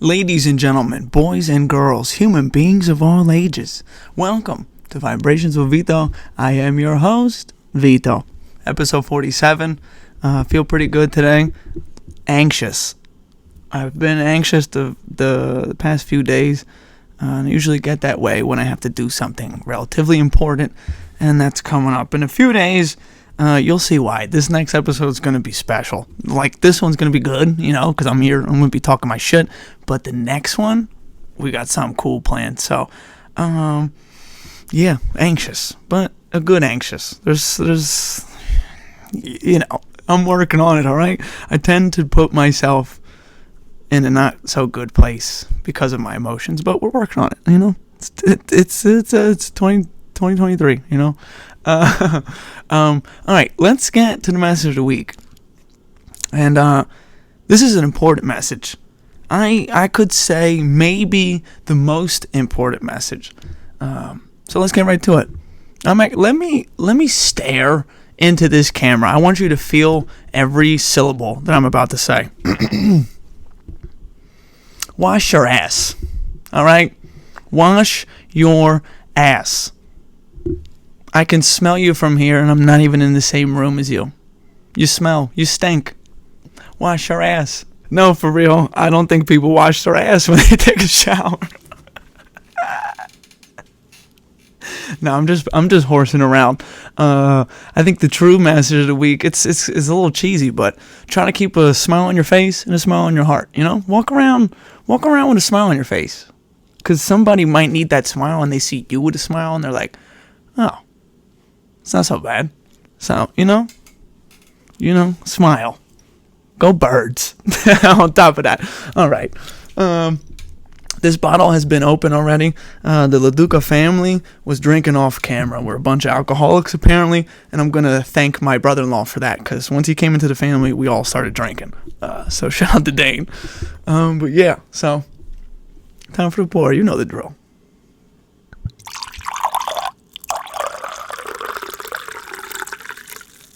Ladies and gentlemen, boys and girls, human beings of all ages, welcome to Vibrations with Vito. I am your host, Vito. Episode 47. Feel pretty good today. Anxious. I've been anxious the past few days. I usually get that way when I have to do something relatively important, and that's coming up in a few days. You'll see why. This next episode is going to be special. Like, this one's going to be good, because I'm here. I'm going to be talking my shit. But the next one, we got something cool planned. So, yeah, anxious. But a good anxious. There's, I'm working on it, all right? I tend to put myself in a not so good place because of my emotions. But we're working on it, It's 2023, all right, let's get to the message of the week. And this is an important message. I could say maybe the most important message. So let's get right to it. Let me stare into this camera. I want you to feel every syllable that I'm about to say. Wash your ass. All right? Wash your ass. I can smell you from here, and I'm not even in the same room as you. You smell. You stink. Wash your ass. No, for real. I don't think people wash their ass when they take a shower. No, I'm just horsing around. I think the true message of the week, it's a little cheesy, but try to keep a smile on your face and a smile on your heart. Walk around with a smile on your face, because somebody might need that smile, and they see you with a smile, and they're like, oh. It's not so bad. So, smile. Go birds. On top of that. All right. This bottle has been open already. The LaDuca family was drinking off camera. We're a bunch of alcoholics, apparently. And I'm going to thank my brother-in-law for that, because once he came into the family, we all started drinking. So shout out to Dane. But yeah, so time for the pour. You know the drill.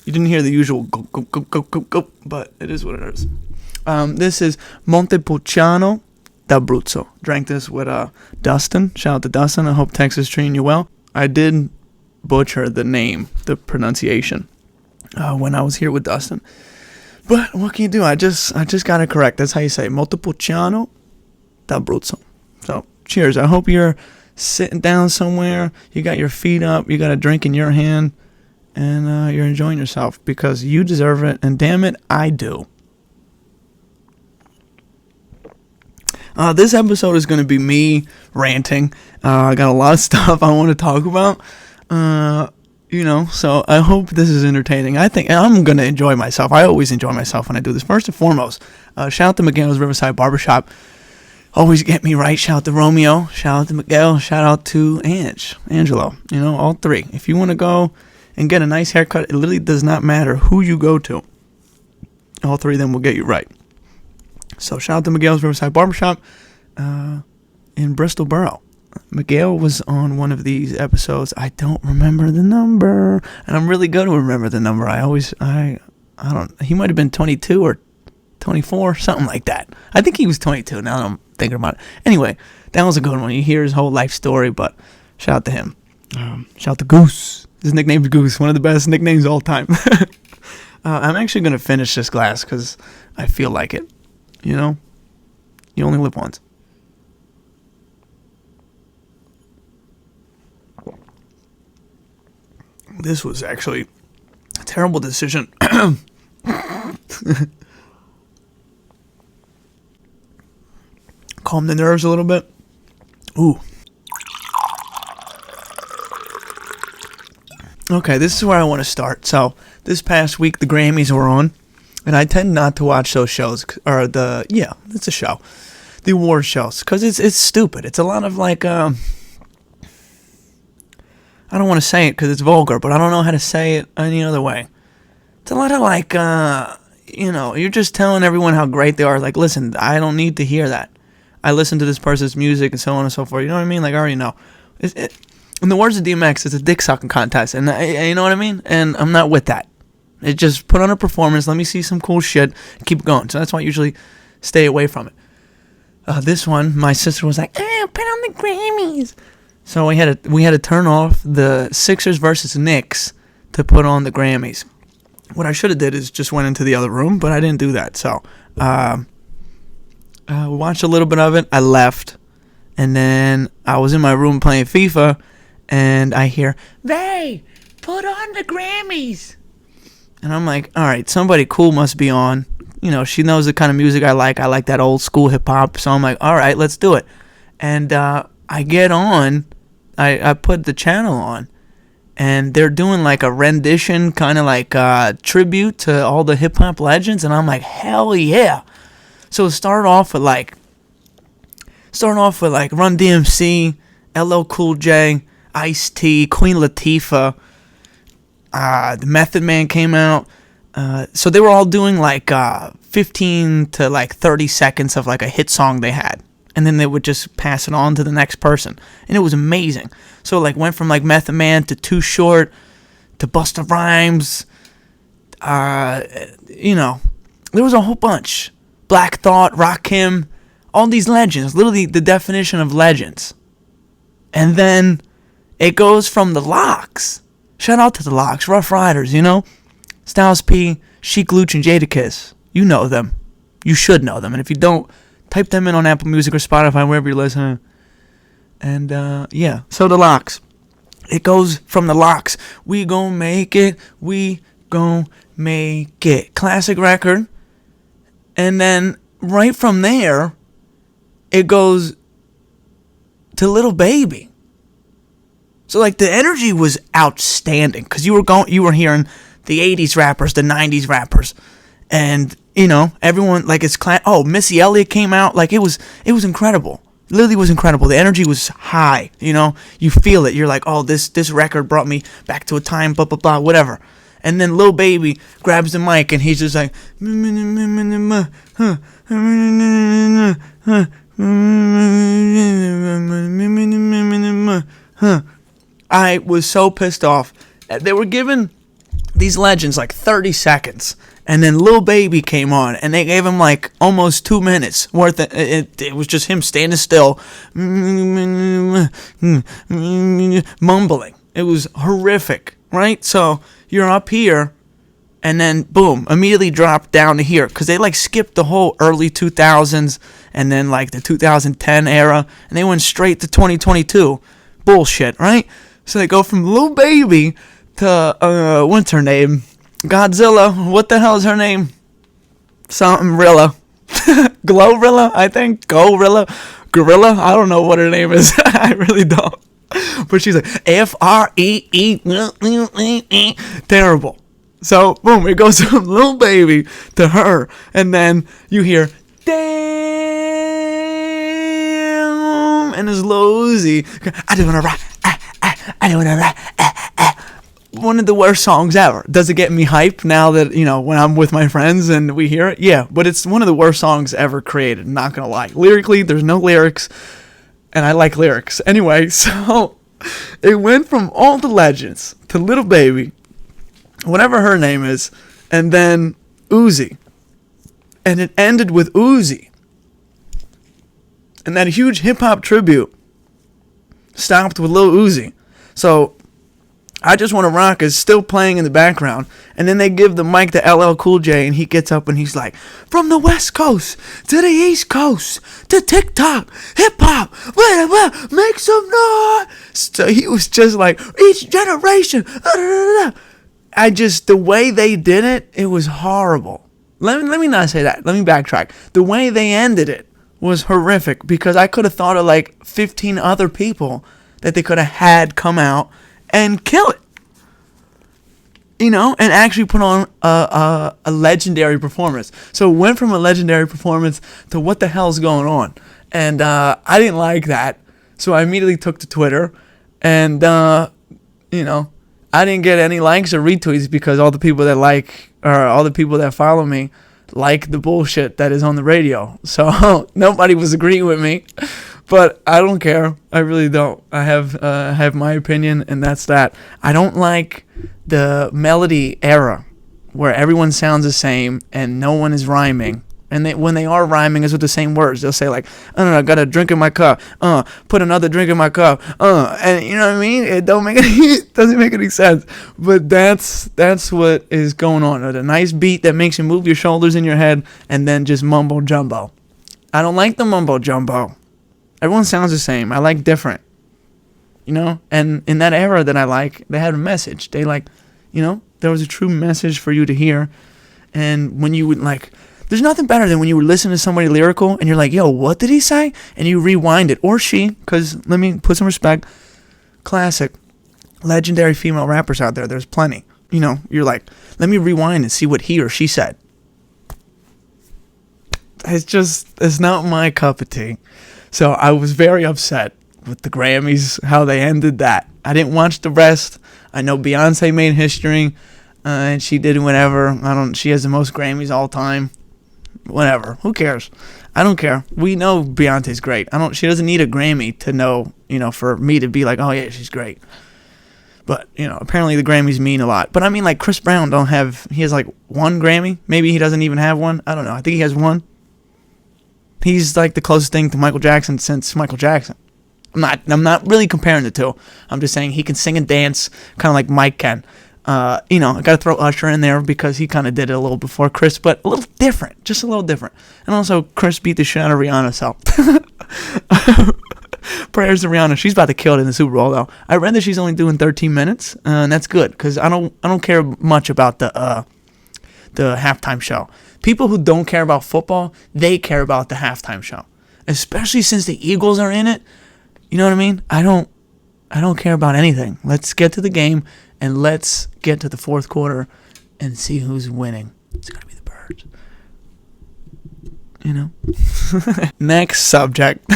You didn't hear the usual go, go, go, go, go, go, but it is what it is. This is Montepulciano d'Abruzzo. Drank this with Dustin. Shout out to Dustin. I hope Texas is treating you well. I did butcher the name, the pronunciation, when I was here with Dustin. But what can you do? I just got it correct. That's how you say it. Montepulciano d'Abruzzo. So, cheers. I hope you're sitting down somewhere. You got your feet up. You got a drink in your hand. And you're enjoying yourself, because you deserve it, and damn it, I do. This episode is going to be me ranting. I got a lot of stuff I want to talk about, so I hope this is entertaining. I think I'm going to enjoy myself. I always enjoy myself when I do this. First and foremost, shout out to Miguel's Riverside Barbershop. Always get me right. Shout out to Romeo. Shout out to Miguel. Shout out to Angelo. All three. If you want to go and get a nice haircut, it literally does not matter who you go to. All three of them will get you right. So shout out to Miguel's Riverside Barbershop in Bristol Borough. Miguel was on one of these episodes. I don't remember the number, and I'm really good to remember the number. I don't. He might have been 22 or 24, something like that. I think he was 22. Now that I'm thinking about it. Anyway, that was a good one. You hear his whole life story, but shout out to him. Shout out to Goose. His nickname's Goose, one of the best nicknames of all time. I'm actually going to finish this glass because I feel like it. You only live once. This was actually a terrible decision. Calm the nerves a little bit. Ooh. Okay, this is where I want to start. So, this past week, the Grammys were on, and I tend not to watch those shows, it's a show, the award shows, because it's stupid. It's a lot of, I don't want to say it because it's vulgar, but I don't know how to say it any other way. It's a lot of, you're just telling everyone how great they are. Like, listen, I don't need to hear that. I listen to this person's music and so on and so forth. You know what I mean? Like, I already know. In the words of DMX, it's a dick-sucking contest, and you know what I mean? And I'm not with that. It just put on a performance, let me see some cool shit, and keep going. So that's why I usually stay away from it. This one, my sister was like, put on the Grammys. So we had to turn off the Sixers versus Knicks to put on the Grammys. What I should have did is just went into the other room, but I didn't do that. So watched a little bit of it. I left, and then I was in my room playing FIFA, and I hear, "They put on the Grammys," and I'm like, "All right, somebody cool must be on." You know, she knows the kind of music I like. I like that old school hip hop. So I'm like, all right, let's do it. And I get on. I put the channel on. And they're doing like a rendition, kind of like tribute to all the hip hop legends. And I'm like, hell yeah. So start off with like Run DMC, LL Cool J, Ice-T, Queen Latifah. The Method Man came out. So they were all doing like 15 to like 30 seconds of like a hit song they had. And then they would just pass it on to the next person. And it was amazing. So like went from like Method Man to Too Short to Busta Rhymes. You know, there was a whole bunch. Black Thought, Rakim, all these legends. Literally the definition of legends. And then it goes from the Locks. Shout out to the Locks, Rough Riders, you know. Styles P, Chic Luch, and Jadakiss. You know them. You should know them. And if you don't, type them in on Apple Music or Spotify, wherever you're listening. And, yeah. So the Locks. It goes from the Locks. We gon' make it. We gon' make it. Classic record. And then, right from there, it goes to Little Baby. So, like, the energy was outstanding. Because you were hearing the 80s rappers, the 90s rappers, and, you know, everyone, like, it's Missy Elliott came out, like, it was incredible. Literally was incredible. The energy was high, you know, you feel it, you're like, oh, this record brought me back to a time, blah, blah, blah, whatever. And then Lil Baby grabs the mic, and he's just like, I was so pissed off. They were giving these legends like 30 seconds, and then Lil Baby came on, and they gave him like almost 2 minutes worth of it was just him standing still, mumbling. It was horrific, right? So you're up here, and then boom, immediately drop down to here, because they like skipped the whole early 2000s and then like the 2010 era, and they went straight to 2022. Bullshit, right? So they go from Lil Baby to, what's her name? Godzilla. What the hell is her name? Something Rilla. Glorilla, I think. Gorilla. I don't know what her name is. I really don't. But she's like, Free. Terrible. So, boom, it goes from Lil Baby to her. And then you hear, damn. And it's Lil Uzi. I don't want to rap. I don't want to rap. One of the worst songs ever. Does it get me hype now that, you know, when I'm with my friends and we hear it? Yeah, but it's one of the worst songs ever created, not gonna lie. Lyrically, there's no lyrics, and I like lyrics. Anyway, so it went from all the legends to Little Baby, whatever her name is, and then Uzi. And it ended with Uzi. And that huge hip-hop tribute stopped with Lil Uzi. So I Just Want to Rock is still playing in the background, and then they give the mic to LL Cool J, and he gets up and he's like, from the West Coast to the East Coast to TikTok, hip-hop, make some noise. So he was just like, each generation, the way they did it, it was horrible. Let me not say that. Let me backtrack. The way they ended it was horrific, because I could have thought of like 15 other people that they could have had come out and kill it, you know, and actually put on a legendary performance. So it went from a legendary performance to what the hell's going on, and I didn't like that, so I immediately took to Twitter, and you know, I didn't get any likes or retweets, because all the people that follow me like the bullshit that is on the radio. So nobody was agreeing with me. But I don't care. I really don't. I have my opinion, and that's that. I don't like the melody era where everyone sounds the same and no one is rhyming. And when they are rhyming, it's with the same words. They'll say like, I don't know, I got a drink in my cup. Put another drink in my cup. And you know what I mean? It doesn't make any sense. But that's what is going on. A nice beat that makes you move your shoulders in your head, and then just mumbo jumbo. I don't like the mumbo jumbo. Everyone sounds the same. I like different. You know? And in that era that I like, they had a message. They like, you know, there was a true message for you to hear. And when you would like, there's nothing better than when you were listening to somebody lyrical and you're like, yo, what did he say? And you rewind it. Or she, because let me put some respect. Classic, legendary female rappers out there. There's plenty. You know, you're like, let me rewind and see what he or she said. It's not my cup of tea. So I was very upset with the Grammys, how they ended that. I didn't watch the rest. I know Beyonce made history. And she did whatever. She has the most Grammys all time. Whatever. Who cares? I don't care. We know Beyonce's great. She doesn't need a Grammy to know, you know, for me to be like, oh yeah, she's great. But, you know, apparently the Grammys mean a lot. But I mean, like, Chris Brown he has like one Grammy. Maybe he doesn't even have one. I don't know. I think he has one. He's like the closest thing to Michael Jackson since Michael Jackson. I'm not really comparing the two. I'm just saying he can sing and dance kind of like Mike can. You know, I got to throw Usher in there because he kind of did it a little before Chris, but a little different, just a little different. And also, Chris beat the shit out of Rihanna, so prayers to Rihanna. She's about to kill it in the Super Bowl, though. I read that she's only doing 13 minutes, and that's good because I don't care much about the halftime show. People who don't care about football, they care about the halftime show, especially since the Eagles are in it. You know what I mean? I don't care about anything. Let's get to the game. And let's get to the fourth quarter and see who's winning. It's going to be the Birds. You know? Next subject.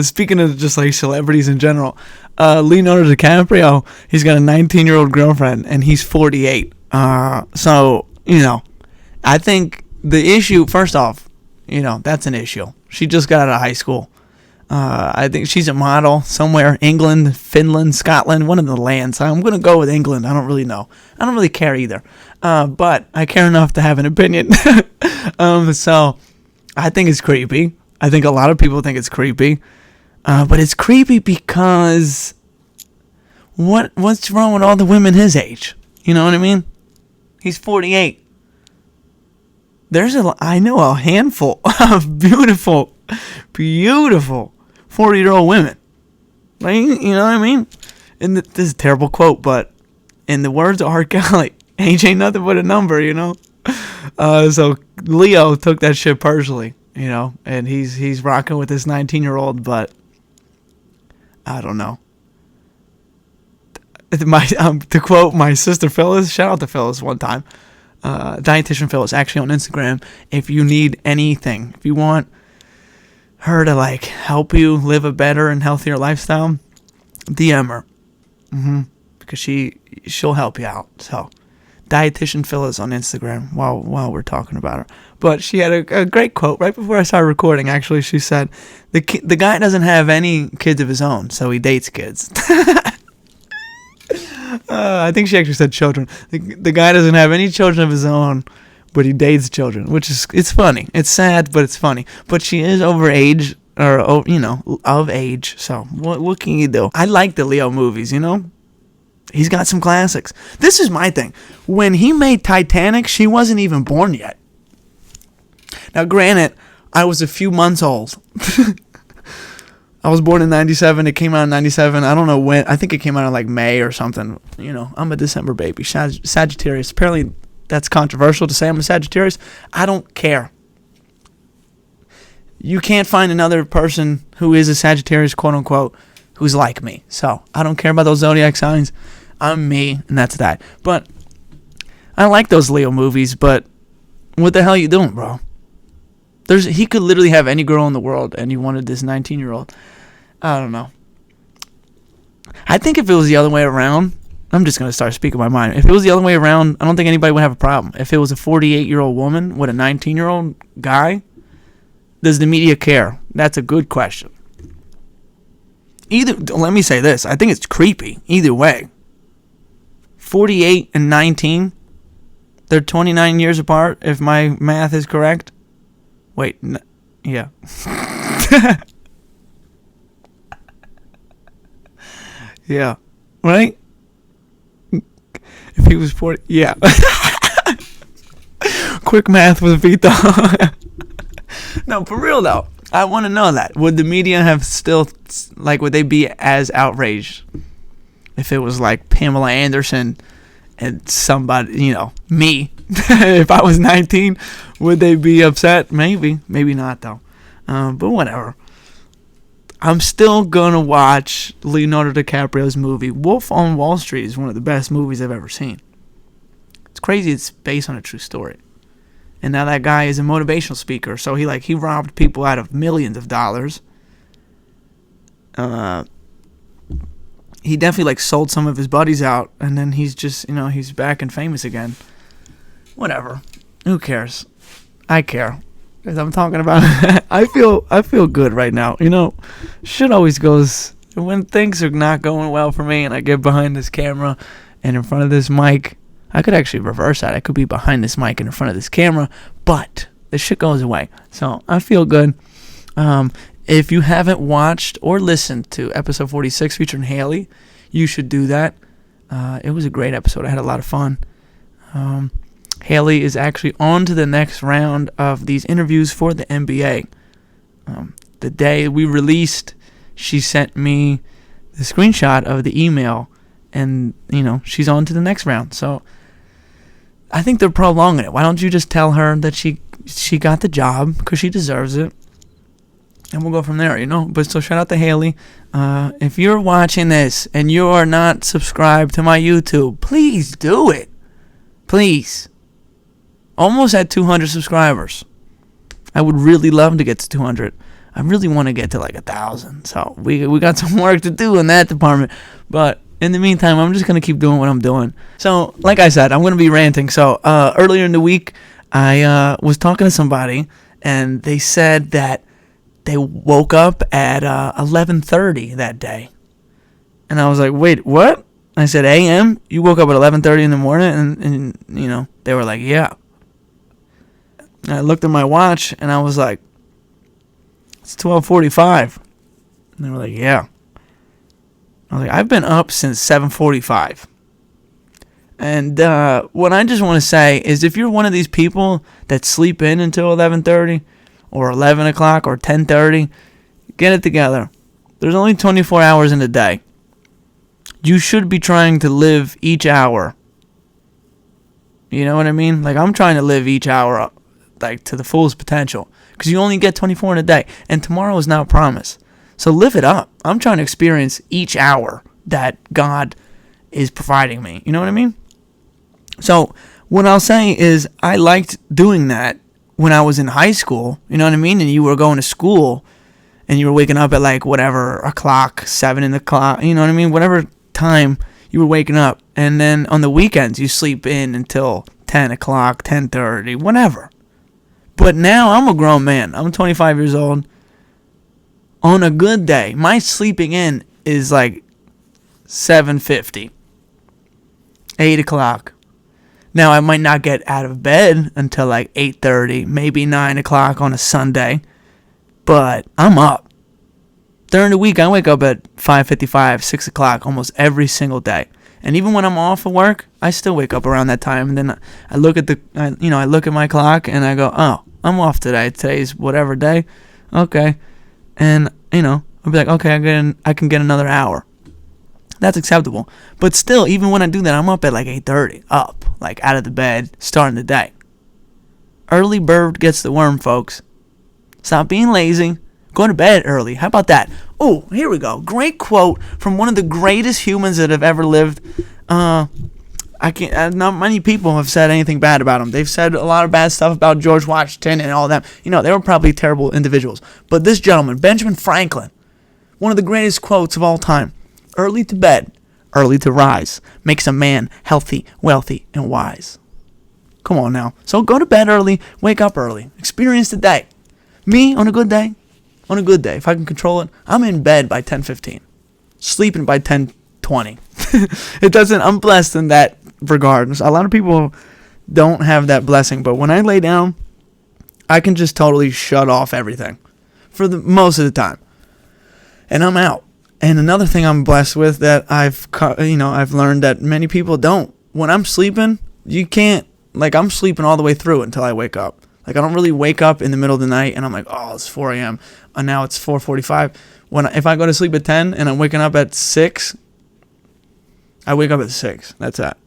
Speaking of just like celebrities in general, Leonardo DiCaprio, he's got a 19-year-old girlfriend and he's 48. So, you know, I think the issue, first off, you know, that's an issue. She just got out of high school. I think she's a model somewhere, England, Finland, Scotland, one of the lands. I'm going to go with England. I don't really know. I don't really care either. But I care enough to have an opinion. So I think it's creepy. I think a lot of people think it's creepy. But it's creepy because what's wrong with all the women his age? You know what I mean? He's 48. I know a handful of beautiful 40-year-old women. Like, you know what I mean? And this is a terrible quote, but in the words of R. Kelly, age ain't nothing but a number, you know? So Leo took that shit personally, you know? And he's rocking with this 19-year-old, but I don't know. To quote my sister Phyllis, shout out to Phyllis one time, dietitian Phyllis, actually on Instagram, if you need anything, if you want her to like help you live a better and healthier lifestyle, DM her, because she'll help you out. So, dietitian Phyllis on Instagram. While we're talking about her, but she had a great quote right before I started recording. Actually, she said, "The guy doesn't have any kids of his own, so he dates kids." I think she actually said children. The guy doesn't have any children of his own, but he dates children, it's funny. It's sad, but it's funny. But she is over age, or, you know, of age. So what can you do? I like the Leo movies, you know? He's got some classics. This is my thing. When he made Titanic, she wasn't even born yet. Now, granted, I was a few months old. I was born in 97. It came out in 97. I don't know when. I think it came out in like May or something. You know, I'm a December baby. Sagittarius. Apparently, that's controversial to say I'm a Sagittarius. I don't care. You can't find another person who is a Sagittarius, quote unquote, who's like me. So I don't care about those zodiac signs. I'm me, and that's that. But I like those Leo movies, but what the hell are you doing, bro? He could literally have any girl in the world, and you wanted this 19-year-old. I don't know. I think if it was the other way around, I'm just going to start speaking my mind. If it was the other way around, I don't think anybody would have a problem. If it was a 48-year-old woman with a 19-year-old guy, does the media care? That's a good question. Let me say this. I think it's creepy either way. 48 and 19, they're 29 years apart, if my math is correct. Wait, yeah. Yeah. Right? If he was 40, yeah. Quick math with Vito. No, for real though. I want to know that. Would the media have still, like, would they be as outraged if it was like Pamela Anderson and somebody, me? If I was 19, would they be upset? Maybe. Maybe not though. But whatever. I'm still going to watch Leonardo DiCaprio's movie. Wolf on Wall Street is one of the best movies I've ever seen. It's crazy it's based on a true story. And now that guy is a motivational speaker. So he robbed people out of millions of dollars. He definitely sold some of his buddies out. And then he's just, he's back and famous again. Whatever. Who cares? I care. Because I'm talking about I feel good right now. Shit always goes when things are not going well for me and I get behind this camera and in front of this mic. I could actually reverse that. I could be behind this mic and in front of this camera, but the shit goes away. So I feel good. If you haven't watched or listened to episode 46 featuring Haley, you should do that. It was a great episode. I had a lot of fun. Haley is actually on to the next round of these interviews for the NBA. The day we released, she sent me the screenshot of the email, and, she's on to the next round. So I think they're prolonging it. Why don't you just tell her that she got the job because she deserves it, and we'll go from there, But so shout out to Haley. If you're watching this and you are not subscribed to my YouTube, please do it. Please. Almost at 200 subscribers. I would really love to get to 200. I really want to get to 1,000. So we got some work to do in that department. But in the meantime, I'm just going to keep doing what I'm doing. So, like I said, I'm going to be ranting. So, earlier in the week, I was talking to somebody, and they said that they woke up at 11:30 that day. And I was like, wait, what? I said, a.m.? You woke up at 11:30 in the morning? And they were like, yeah. And I looked at my watch, and I was like, it's 12:45. And they were like, yeah. I was like, I've been up since 7:45. And what I just want to say is if you're one of these people that sleep in until 11:30 or 11 o'clock or 10:30, get it together. There's only 24 hours in a day. You should be trying to live each hour. You know what I mean? I'm trying to live each hour to the fullest potential, because you only get 24 in a day, and tomorrow is not promised. So live it up. I'm trying to experience each hour that God is providing me. You know what I mean? So what I'll say is I liked doing that when I was in high school. You know what I mean? And you were going to school, and you were waking up at whatever o'clock, 7 in the clock. You know what I mean? Whatever time you were waking up, and then on the weekends you sleep in until 10 o'clock, 10:30, whatever. But now I'm a grown man. I'm 25 years old. On a good day, my sleeping in is 7:50, 8 o'clock. Now I might not get out of bed until 8:30, maybe 9 o'clock on a Sunday, but I'm up. During the week, I wake up at 5:55, 6 o'clock almost every single day. And even when I'm off of work, I still wake up around that time. And then I look at I look at my clock and I go, oh, I'm off today. Today's whatever day. Okay. And, I'll be like, okay, I can get another hour. That's acceptable. But still, even when I do that, I'm up at 8:30, up, out of the bed, starting the day. Early bird gets the worm, folks. Stop being lazy. Go to bed early. How about that? Oh, here we go. Great quote from one of the greatest humans that have ever lived. Not many people have said anything bad about him. They've said a lot of bad stuff about George Washington and all that. They were probably terrible individuals. But this gentleman, Benjamin Franklin, one of the greatest quotes of all time. Early to bed, early to rise, makes a man healthy, wealthy, and wise. Come on now. So go to bed early, wake up early, experience the day. Me, on a good day, if I can control it, I'm in bed by 10:15, sleeping by 10:20. I'm blessed in that regard. A lot of people don't have that blessing, but when I lay down, I can just totally shut off everything for the most of the time, and I'm out. And another thing I'm blessed with that I've learned that many people don't. When I'm sleeping, you can't, like, I'm sleeping all the way through until I wake up. Like, I don't really wake up in the middle of the night and I'm like, oh, it's 4 a.m. And now it's 4:45. If I go to sleep at 10 and I'm waking up at 6, I wake up at 6. That's that.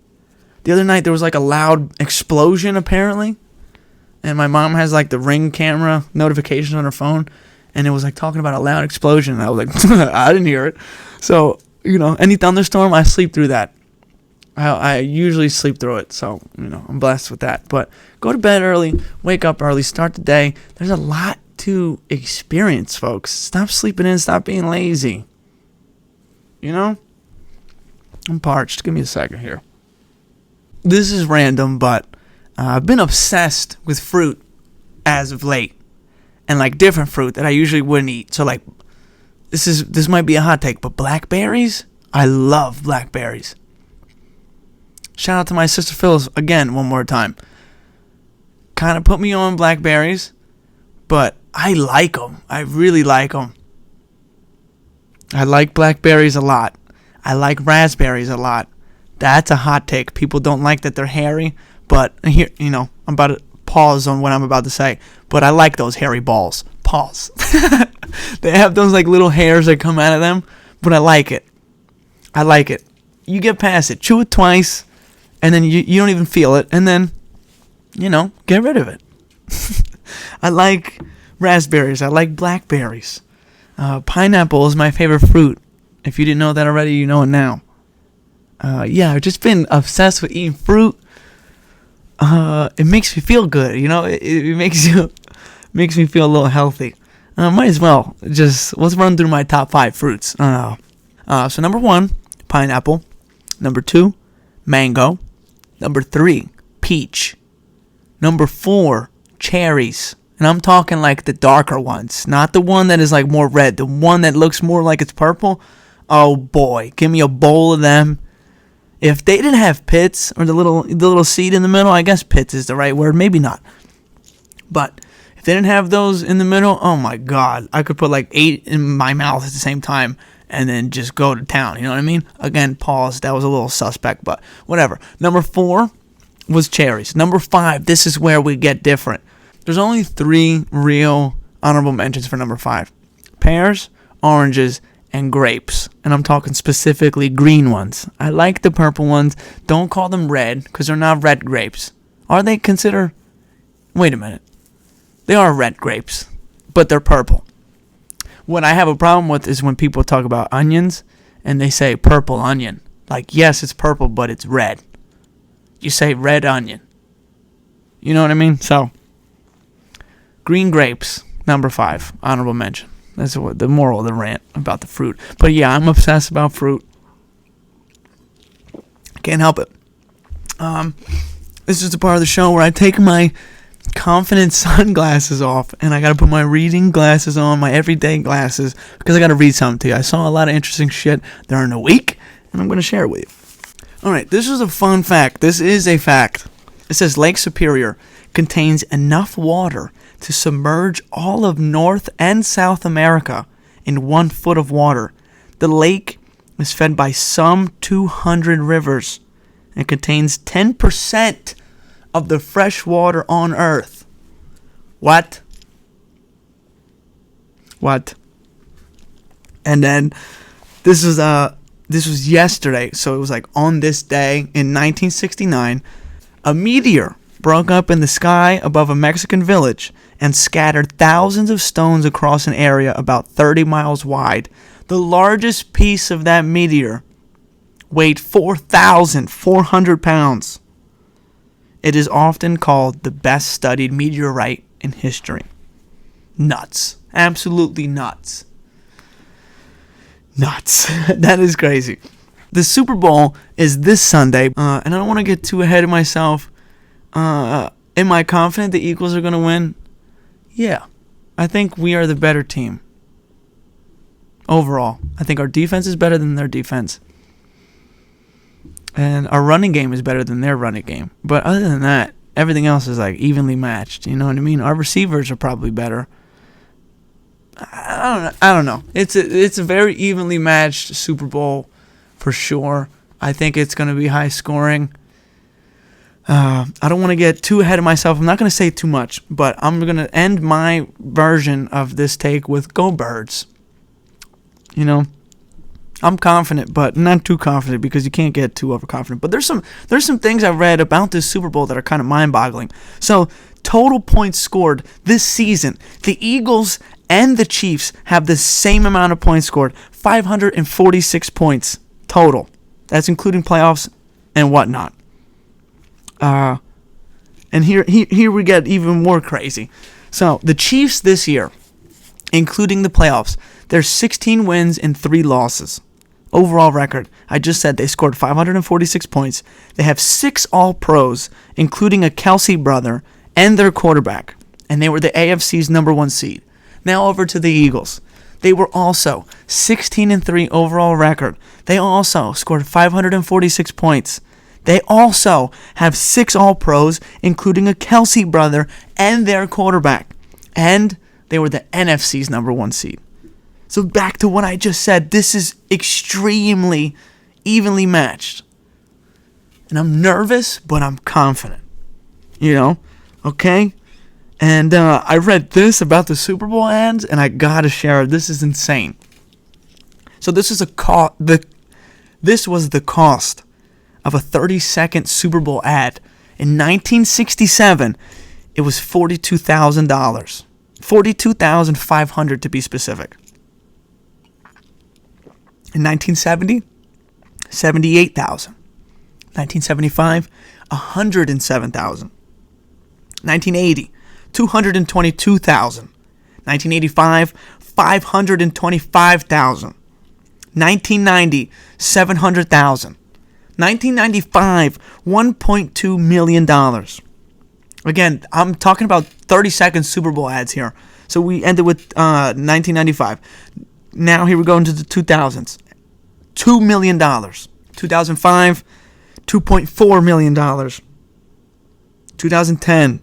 The other night there was like a loud explosion apparently. And my mom has like the Ring camera notifications on her phone. And it was like talking about a loud explosion. And I was like, I didn't hear it. So, any thunderstorm, I sleep through that. I usually sleep through it. So, I'm blessed with that. But go to bed early, wake up early, start the day. There's a lot to experience, folks. Stop sleeping in, stop being lazy. I'm parched. Give me a second here. This is random, but I've been obsessed with fruit as of late. And like different fruit that I usually wouldn't eat. So like, this might be a hot take, but blackberries? I love blackberries. Shout out to my sister Phyllis again one more time. Kind of put me on blackberries, but I like them. I really like them. I like blackberries a lot. I like raspberries a lot. That's a hot take. People don't like that they're hairy, but here, I'm about to pause on what I'm about to say, but I like those hairy balls. Pause. They have those like little hairs that come out of them, but I like it. You get past it. Chew it twice, and then you don't even feel it, and then, get rid of it. I like raspberries. I like blackberries. Pineapple is my favorite fruit. If you didn't know that already, you know it now. I've just been obsessed with eating fruit. It makes me feel good, it makes me feel a little healthy. Might as well let's run through my top 5 fruits. So number 1, pineapple. Number 2, mango. Number 3, peach. Number 4, cherries. And I'm talking like the darker ones, not the one that is like more red, the one that looks more like it's purple. Oh boy, give me a bowl of them. If they didn't have pits or the little seed in the middle, I guess pits is the right word, maybe not. But if they didn't have those in the middle, oh my God, I could put like 8 in my mouth at the same time and then just go to town, you know what I mean? Again, pause, that was a little suspect, but whatever. Number 4 was cherries. Number 5, this is where we get different. There's only 3 real honorable mentions for number 5. Pears, oranges, and grapes. And I'm talking specifically green ones. I like the purple ones. Don't call them red, because they're not red grapes. Are they considered? Wait a minute. They are red grapes, but they're purple. What I have a problem with is when people talk about onions, and they say purple onion. Like, yes, it's purple, but it's red. You say red onion. You know what I mean? So, green grapes, number 5, honorable mention. That's what the moral of the rant about the fruit. But yeah, I'm obsessed about fruit. Can't help it. This is the part of the show where I take my confident sunglasses off and I gotta put my reading glasses on, my everyday glasses, because I gotta read something to you. I saw a lot of interesting shit during the week, and I'm gonna share it with you. Alright, this is a fun fact. This is a fact. It says Lake Superior contains enough water to submerge all of North and South America in 1 foot of water. The lake is fed by some 200 rivers and contains 10% of the fresh water on Earth. What? And then this was yesterday, so it was like on this day in 1969, a meteor broke up in the sky above a Mexican village and scattered thousands of stones across an area about 30 miles wide. The largest piece of that meteor weighed 4,400 pounds. It is often called the best studied meteorite in history. Nuts. Absolutely nuts. Nuts. That is crazy. The Super Bowl is this Sunday, and I don't want to get too ahead of myself. Am I confident the Eagles are going to win? Yeah. I think we are the better team. Overall. I think our defense is better than their defense. And our running game is better than their running game. But other than that, everything else is like evenly matched. You know what I mean? Our receivers are probably better. I don't know. It's a very evenly matched Super Bowl for sure. I think it's going to be high scoring. I don't want to get too ahead of myself. I'm not going to say too much, but I'm going to end my version of this take with Go Birds. You know, I'm confident, but not too confident because you can't get too overconfident. But there's some things I read about this Super Bowl that are kind of mind-boggling. So, total points scored this season. The Eagles and the Chiefs have the same amount of points scored, 546 points total. That's including playoffs and whatnot. And here we get even more crazy. So the Chiefs this year, including the playoffs, there's 16 wins and 3 losses. Overall record, I just said they scored 546 points. They have 6 All-Pros, including a Kelsey brother and their quarterback. And they were the AFC's number 1 seed. Now over to the Eagles. They were also 16-3 overall record. They also scored 546 points. They also have 6 All-Pros, including a Kelsey brother and their quarterback. And they were the NFC's number 1 seed. So back to what I just said, this is extremely evenly matched. And I'm nervous, but I'm confident. You know? Okay? And I read this about the Super Bowl ads, and I gotta share it. This is insane. So this is this was the cost of a 30-second Super Bowl ad. In 1967, it was $42,000. $42,500 to be specific. In 1970, $78,000. 1975, $107,000. 1980, $222,000. 1985, $525,000. 1990, $700,000. 1995, $1.2 million. Again, I'm talking about 30-second Super Bowl ads here. So we ended with 1995. Now here we go into the 2000s. $2 million. 2005, $2.4 million. 2010,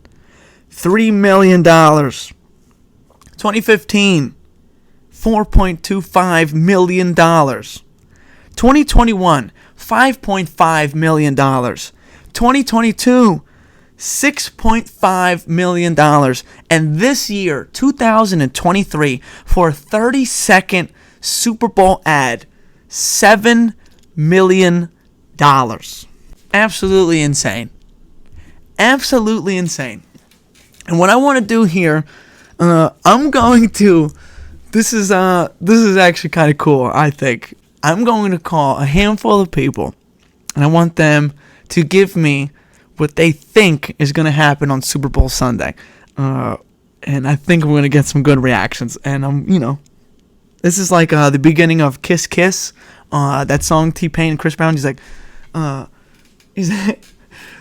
$3 million. 2015, $4.25 million. 2021, $5.5 million. 2022, $6.5 million. And this year, 2023, for a 30-second Super Bowl ad, $7 million. Absolutely insane. Absolutely insane. And what I want to do here, I'm going to, this is actually kind of cool, I think. I'm going to call a handful of people, and I want them to give me what they think is going to happen on Super Bowl Sunday. And I think we're going to get some good reactions. And, this is like the beginning of Kiss Kiss, that song T-Pain and Chris Brown. He's like,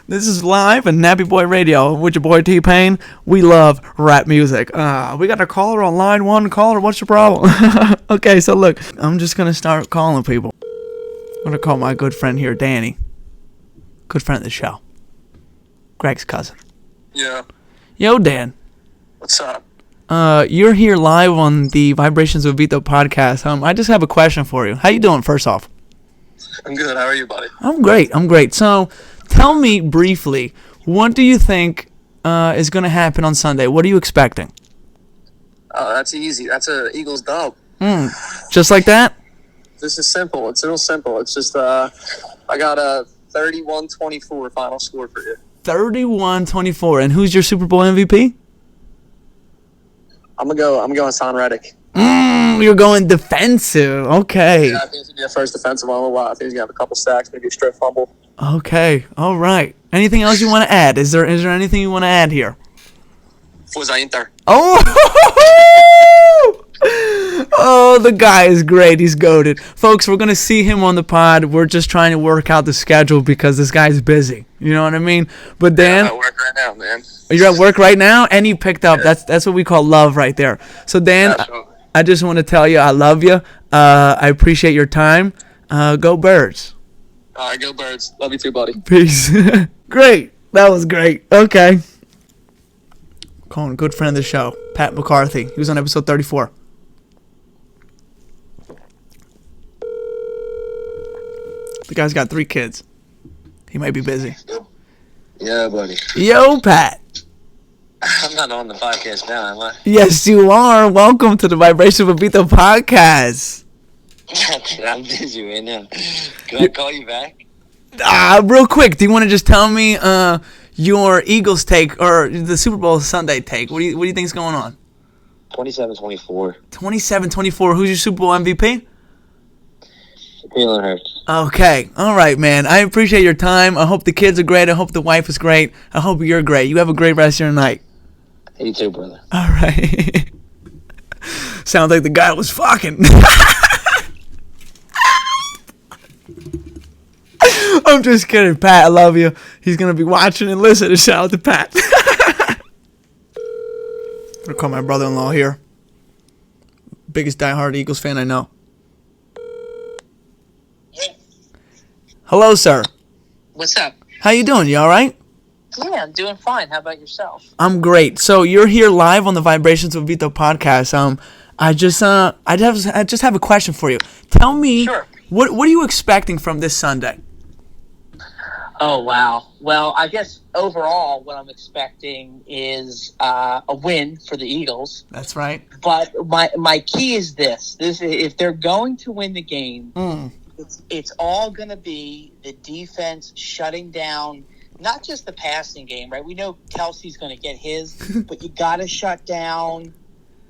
this is live and Nappy Boy Radio with your boy T-Pain. We love rap music. We got a caller on line 1. Caller, what's your problem? Okay, so look, I'm just going to start calling people. I'm going to call my good friend here, Danny. Good friend of the show. Greg's cousin. Yeah. Yo, Dan. What's up? You're here live on the Vibrations with Vito podcast. I just have a question for you. How you doing, first off? I'm good. How are you, buddy? I'm great. So, tell me briefly, what do you think is going to happen on Sunday? What are you expecting? Oh, that's easy. That's a Eagles dub. Just like that? This is simple. It's real simple. It's just I got a 31-24 final score for you. 31-24. And who's your Super Bowl MVP? I'm going Son Reddick. You're going defensive. Okay. Yeah, I think it's going to be a first defensive one in a while. I think he's going to have a couple sacks, maybe a strip fumble. Okay. All right. Anything else you want to add? Is there anything you want to add here? Forza Inter. Oh, the guy is great. He's goated. Folks, we're going to see him on the pod. We're just trying to work out the schedule because this guy's busy. You know what I mean? But Dan, I'm at work right now, man. You're at work right now? And you picked up. Yeah. That's what we call love right there. So, Dan, I just want to tell you I love you. I appreciate your time. Go Birds. All right, go Birds. Love you too, buddy. Peace. Great. That was great. Okay. Calling a good friend of the show, Pat McCarthy. He was on episode 34. The guy's got 3 kids. He might be busy. Yeah, buddy. Yo, Pat. I'm not on the podcast now, am I? Yes, you are. Welcome to the Vibration with Vito podcast. I'm busy right now. Can I call you back? Real quick, do you want to just tell me your Eagles take or the Super Bowl Sunday take? What do you think is going on? 27-24. 27-24. Who's your Super Bowl MVP? Jalen Hurts. Okay. All right, man. I appreciate your time. I hope the kids are great. I hope the wife is great. I hope you're great. You have a great rest of your night. You too, brother. All right. Sounds like the guy was fucking. I'm just kidding, Pat. I love you. He's going to be watching and listening. Shout out to Pat. I'm going to call my brother-in-law here. Biggest diehard Eagles fan I know. Hello, sir. What's up? How you doing? You all right? Yeah, I'm doing fine. How about yourself? I'm great. So you're here live on the Vibrations with Vito podcast. I just have a question for you. Tell me, Sure. What are you expecting from this Sunday? Oh, wow. Well, I guess overall what I'm expecting is a win for the Eagles. That's right. But my key is this. If they're going to win the game, it's all going to be the defense shutting down not just the passing game, right? We know Kelsey's going to get his, but you got to shut down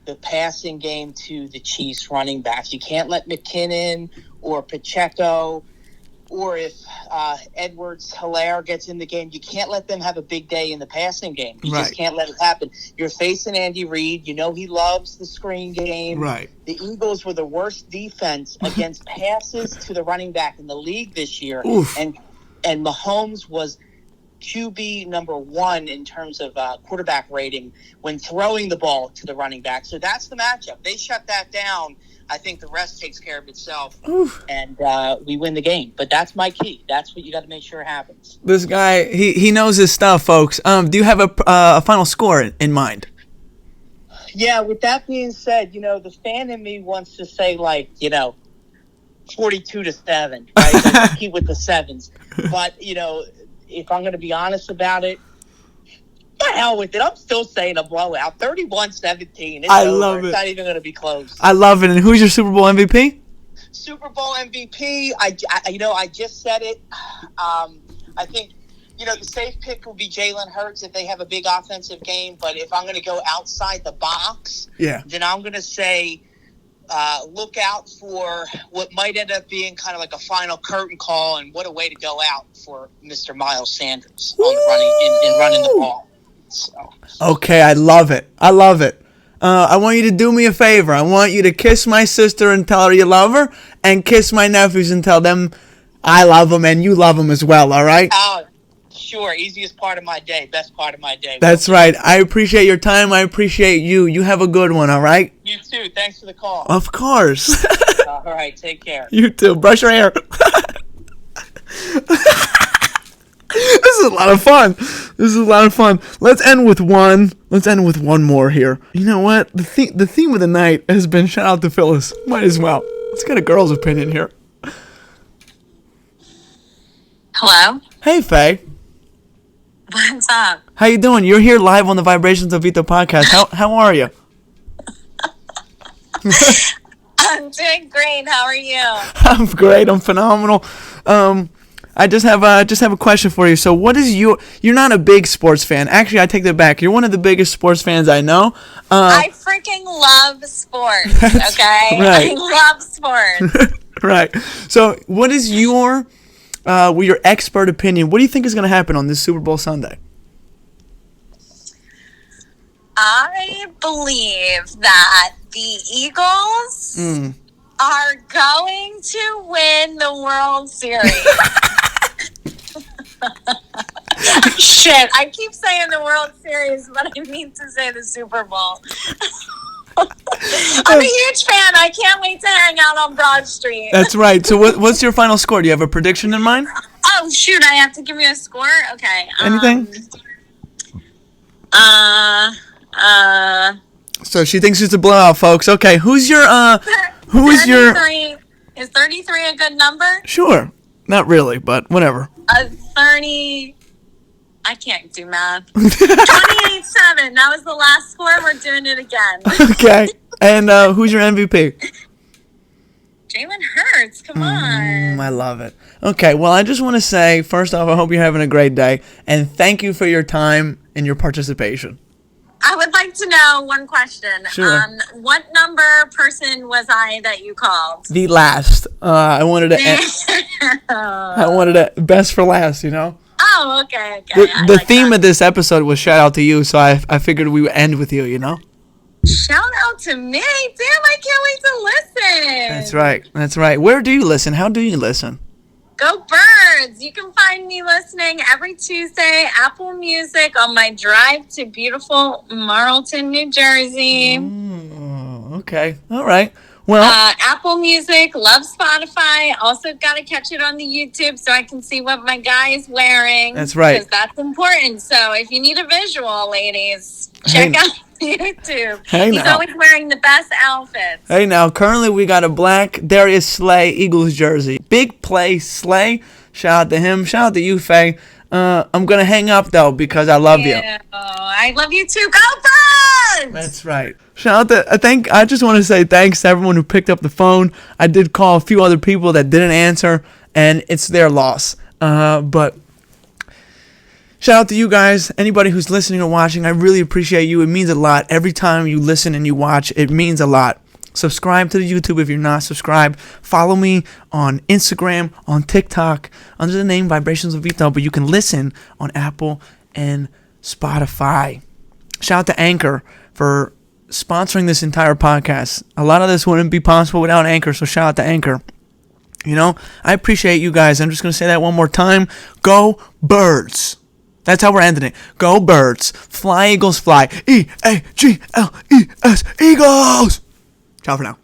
the passing game to the Chiefs running backs. You can't let McKinnon or Pacheco, or if Edwards-Helaire gets in the game, you can't let them have a big day in the passing game. You just can't let it happen. You're facing Andy Reid. You know he loves the screen game. Right. The Eagles were the worst defense against passes to the running back in the league this year. Oof. And Mahomes was QB number 1 in terms of quarterback rating when throwing the ball to the running back. So that's the matchup. They shut that down. I think the rest takes care of itself, and we win the game. But that's my key. That's what you got to make sure happens. This guy, he knows his stuff, folks. Do you have a final score in mind? Yeah, with that being said, the fan in me wants to say 42-7, right? Let's keep with the sevens. But, if I'm going to be honest about it, the hell with it. I'm still saying a blowout. 31-17. I love it. It's not even going to be close. I love it. And who's your Super Bowl MVP? Super Bowl MVP, I just said it. I think, the safe pick will be Jalen Hurts if they have a big offensive game. But if I'm going to go outside the box, then I'm going to say look out for what might end up being kind of like a final curtain call, and what a way to go out for Mr. Miles Sanders on running the ball. So. Okay, I love it. I want you to do me a favor. I want you to kiss my sister and tell her you love her, and kiss my nephews and tell them I love them and you love them as well, all right? Oh, sure. Easiest part of my day. Best part of my day. That's right. I appreciate your time. I appreciate you. You have a good one, all right? You too. Thanks for the call. Of course. All right. Take care. You too. Brush your hair. This is a lot of fun. Let's end with one more here. You know what? The theme of the night has been shout out to Phyllis. Might as well. Let's get a girl's opinion here. Hello? Hey, Faye. What's up? How you doing? You're here live on the Vibrations of Vito podcast. How are you? I'm doing great. How are you? I'm great. I'm phenomenal. I just have a question for you. So what is you're not a big sports fan. Actually, I take that back. You're one of the biggest sports fans I know. I freaking love sports, okay? Right. I love sports. Right. So what is your expert opinion? What do you think is going to happen on this Super Bowl Sunday? I believe that the Eagles are going to win the World Series. Shit, I keep saying the World Series, but I mean to say the Super Bowl. I'm a huge fan. I can't wait to hang out on Broad Street. That's right. So what's your final score? Do you have a prediction in mind? Oh shoot! I have to give you a score. Okay. Anything? So she thinks it's a blowout, folks. Okay, who's your 33. Is 33 a good number? Sure. Not really, but whatever. 30. I can't do math. 28-7. That was the last score. We're doing it again. Okay. And who's your MVP? Jalen Hurts. Come on. I love it. Okay, well, I just want to say, first off, I hope you're having a great day, and thank you for your time and your participation. I would like to know one question. Sure. What number person was I that you called? The last. I wanted to best for last, you know? Oh, okay. The theme of this episode was shout out to you, so I figured we would end with you, you know? Shout out to me. Damn, I can't wait to listen. That's right. Where do you listen? How do you listen? Go Birds! You can find me listening every Tuesday, Apple Music, on my drive to beautiful Marlton, New Jersey. Okay. All right. Well, Apple Music, love Spotify. Also got to catch it on the YouTube so I can see what my guy is wearing. That's right. Because that's important. So if you need a visual, ladies, check out YouTube. He's always wearing the best outfits. Hey, now, currently we got a black Darius Slay Eagles jersey. Big play, Slay. Shout out to him. Shout out to you, Faye. I'm going to hang up, though, because I love you. I love you, too. Go Birds! That's right. Shout out to, I just want to say thanks to everyone who picked up the phone. I did call a few other people that didn't answer, and it's their loss. But shout out to you guys, anybody who's listening or watching. I really appreciate you. It means a lot. Every time you listen and you watch, it means a lot. Subscribe to the YouTube if you're not subscribed. Follow me on Instagram, on TikTok, under the name Vibrations of Vito, but you can listen on Apple and Spotify. Shout out to Anchor for sponsoring this entire podcast. A lot of this wouldn't be possible without Anchor, so shout out to Anchor. You know, I appreciate you guys. I'm just going to say that one more time. Go Birds. That's how we're ending it. Go Birds. Fly, Eagles, fly. E-A-G-L-E-S. Eagles. Ciao for now.